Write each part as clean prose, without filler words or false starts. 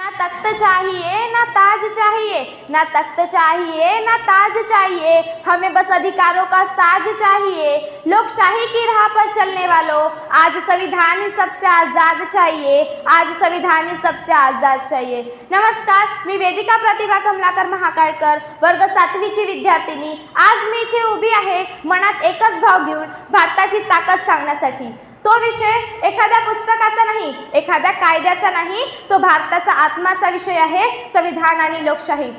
ना तख्त चाहिए ना ताज चाहिए, ना तख्त चाहिए ना ताज चाहिए, हमें बस अधिकारों का साज चाहिए। लोकशाही की राह पर चलने वालों, आज संविधान ही सबसे आज़ाद चाहिए, आज संविधान ही सबसे आज़ाद चाहिए। नमस्कार, मी वेदिका प्रतिभा कमलाकर महाकाळकर, वर्ग 7वीची विद्यार्थिनी। आज मी इथे उभी आहे मनात एकच भाव घेऊन, भारताची ताकद सांगण्यासाठी। तो विषय एखाद्या पुस्तकाचा नाही, एखाद्या कायद्याचा नाही, तो भारताचा आत्माचा विषय आहे, संविधान आणि लोकशाही।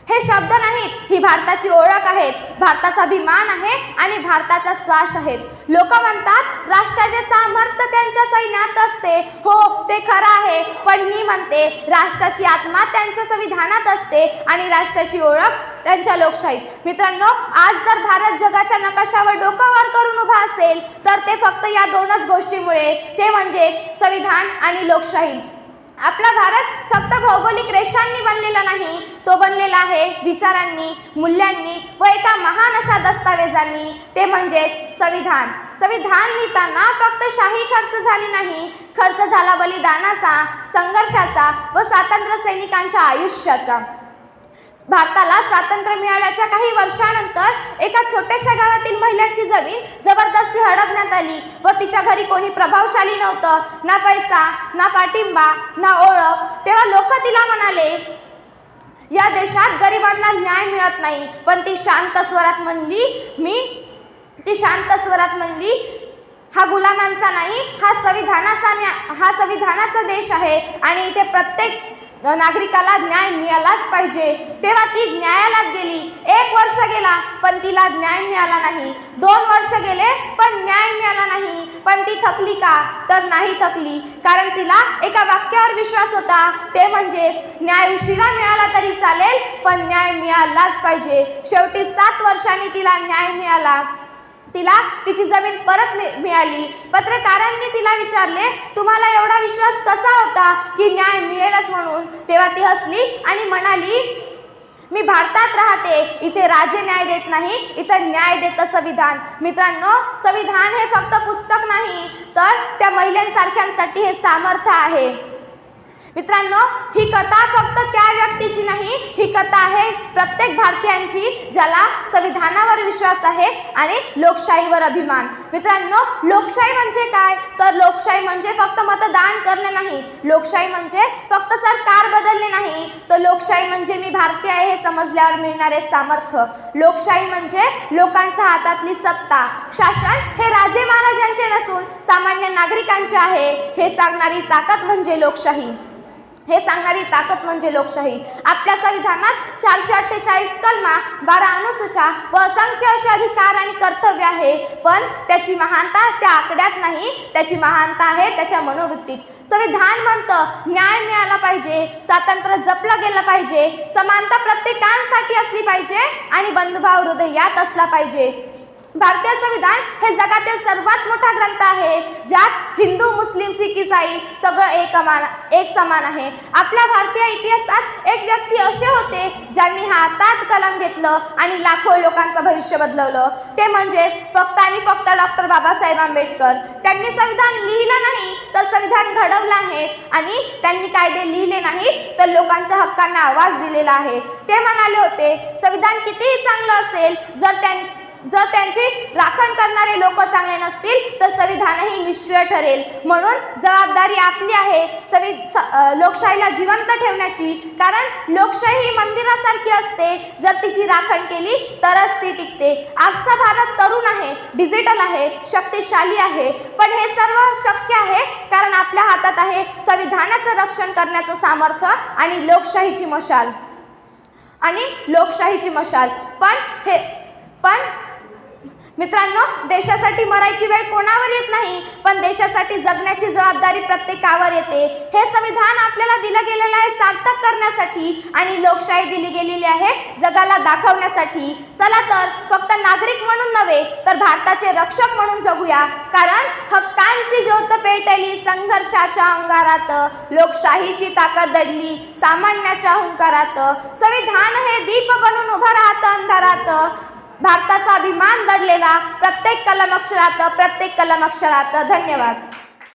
हे शब्द नाहीत, ही भारताची ओळख आहेत, भारताचा अभिमान आहे आणि भारताचा श्वास आहेत। लोक म्हणतात राष्ट्राचे सामर्थ्य त्यांच्या सैन्यात असते, हो ते खरं आहे, पण मी म्हणते राष्ट्राची आत्मा त्यांच्या संविधानात असते आणि राष्ट्राची ओळख त्यांच्या लोकशाहीत। मित्रांनो, आज जर भारत जगाच्या नकाशावर डोकं वर करून उभा असेल तर ते फक्त या दोनच गोष्टीमुळे, ते म्हणजे संविधान आणि लोकशाही। आपला भारत फक्त भौगोलिक रेषांनी बनलेला नाही, तो बनलेला आहे विचारांनी, मूल्यांनी व एका महान अशा दस्तावेजांनी, ते म्हणजे संविधान। संविधान लिहिताना फक्त शाही खर्च झाली नाही, खर्च झाला बलिदानाचा, संघर्षाचा व स्वातंत्र्य सैनिकांच्या आयुष्याचा। भारताला स्वातंत्र्य मिळाल्याच्या काही वर्षानंतर एका छोट्याशा गावातील महिलेची जमीन जबरदस्ती हडपण्यात आली व तिच्या घरी कोणी प्रभावशाली नव्हतं, ना पैसा, ना पाठिंबा, ना ओळख। तेव्हा लोक तिला म्हणाले, या देशात गरिबांना न्याय मिळत नाही, पण ती शांत स्वरात म्हणली, हा गुलामांचा नाही, हा संविधानाचा देश आहे आणि इथे प्रत्येक नागरिकाला न्याय मिळालाच पाहिजे। तेव्हा ती न्यायालयात गेली। 1 वर्ष गेला पण तिला न्याय मिळाला नाही, 2 वर्ष गेले पण न्याय मिळाला नाही। पण ती थकली का? तर नाही थकली, कारण तिला एका वाक्यावर विश्वास होता, ते म्हणजेच न्याय उशिरा मिळाला तरी चालेल, पण न्याय मिळालाच पाहिजे। शेवटी 7 वर्षांनी तिला न्याय मिळाला, तिला तिची जमीन परत मिळाली। पत्रकारांनी तिला विचारले, तुम्हाला एवढा विश्वास कसा होता की न्याय मिळेलच म्हणून? तेव्हा ती हसली आणि म्हणाली, मी भारतात राहते, इथे राजे न्याय देत नाही, इथं न्याय देतं संविधान। मित्रांनो, संविधान हे फक्त पुस्तक नाही, तर त्या महिलांसारख्यांसाठी हे सामर्थ्य आहे। मित्रांनो, ही कथा फक्त त्या व्यक्तीची नाही, ही कथा आहे प्रत्येक भारतीयांची, ज्याला संविधानावर विश्वास आहे आणि लोकशाहीवर अभिमान। मित्रांनो, लोकशाही म्हणजे काय? तर लोकशाही म्हणजे फक्त मतदान करणे नाही, लोकशाही म्हणजे फक्त सरकार बदलणे नाही, तर लोकशाही म्हणजे मी भारतीय आहे हे समजल्यावर मिळणारे सामर्थ्य। लोकशाही म्हणजे लोकांच्या हातातली सत्ता, शासन हे राजे महाराजांचे नसून सामान्य नागरिकांचे आहे, हे सांगणारी ताकद म्हणजे लोकशाही, हे सांगणारी ताकद म्हणजे लोकशाही। आपल्या संविधानात 448 कलमा, 12 अनुसूच्या व असंख्य असे अधिकार आणि कर्तव्य आहे, पण त्याची महानता त्या आकड्यात नाही, त्याची महानता आहे त्याच्या मनोवृत्तीत। संविधान म्हणतं न्याय मिळाला पाहिजे, स्वातंत्र्य जपलं गेलं पाहिजे, समानता प्रत्येकांसाठी असली पाहिजे आणि बंधुभाव हृदयात असला पाहिजे। भारतीय संविधान हे जगातील सर्वात मोठा ग्रंथ आहे, ज्यात हिंदू, मुस्लिम, सिख, ईसाई सगळं एक समान आहे। आपल्या भारतीय इतिहासात एक व्यक्ती असे होते ज्यांनी हातात कलम घेतलं आणि लाखो लोकांचं भविष्य बदलवलं, ते म्हणजे फक्त आणि फक्त डॉक्टर बाबासाहेब आंबेडकर। त्यांनी संविधान लिहिलं नाही तर संविधान घडवलं आहे आणि त्यांनी कायदे लिहिले नाहीत तर लोकांच्या हक्कांना आवाज दिलेला आहे। ते म्हणाले होते, संविधान कितीही चांगलं असेल, जर त्यांची राखण करणारे लोक चांगले नसतील तर संविधानही निष्क्रिय ठरेल। म्हणून जबाबदारी आपली आहे लोकशाहीला जिवंत ठेवण्याची, कारण लोकशाही ही मंदिरासारखी असते, जर तिची राखण केली तरच ती टिकते। आजचा भारत तरुण आहे, डिजिटल आहे, शक्तिशाली आहे, पण हे सर्व शक्य आहे कारण आपल्या हातात आहे संविधानाचं रक्षण करण्याचं सामर्थ्य आणि लोकशाहीची मशाल। पण मित्रांनो, देशासाठी मरायची वेळ कोणावर येत नाही, पण देशासाठी जगण्याची जबाबदारी प्रत्येकावर येते। हे संविधान आपल्याला दिलं गेलेलं आहे सार्थक करण्यासाठी आणि लोकशाही दिली गेलेली आहे जगाला दाखवण्यासाठी। चला तर फक्त नागरिक म्हणून नव्हे तर भारताचे रक्षक म्हणून जगूया, कारण हक्कांची ज्योत पेटली संघर्षाच्या अंगारात, लोकशाहीची ताकद दडली सामान्याच्या हुंकारात, संविधान हे दीप बनून उभं राहतं अंधारात, भारताचा अभिमान दडलेला प्रत्येक कलम अक्षरात। धन्यवाद।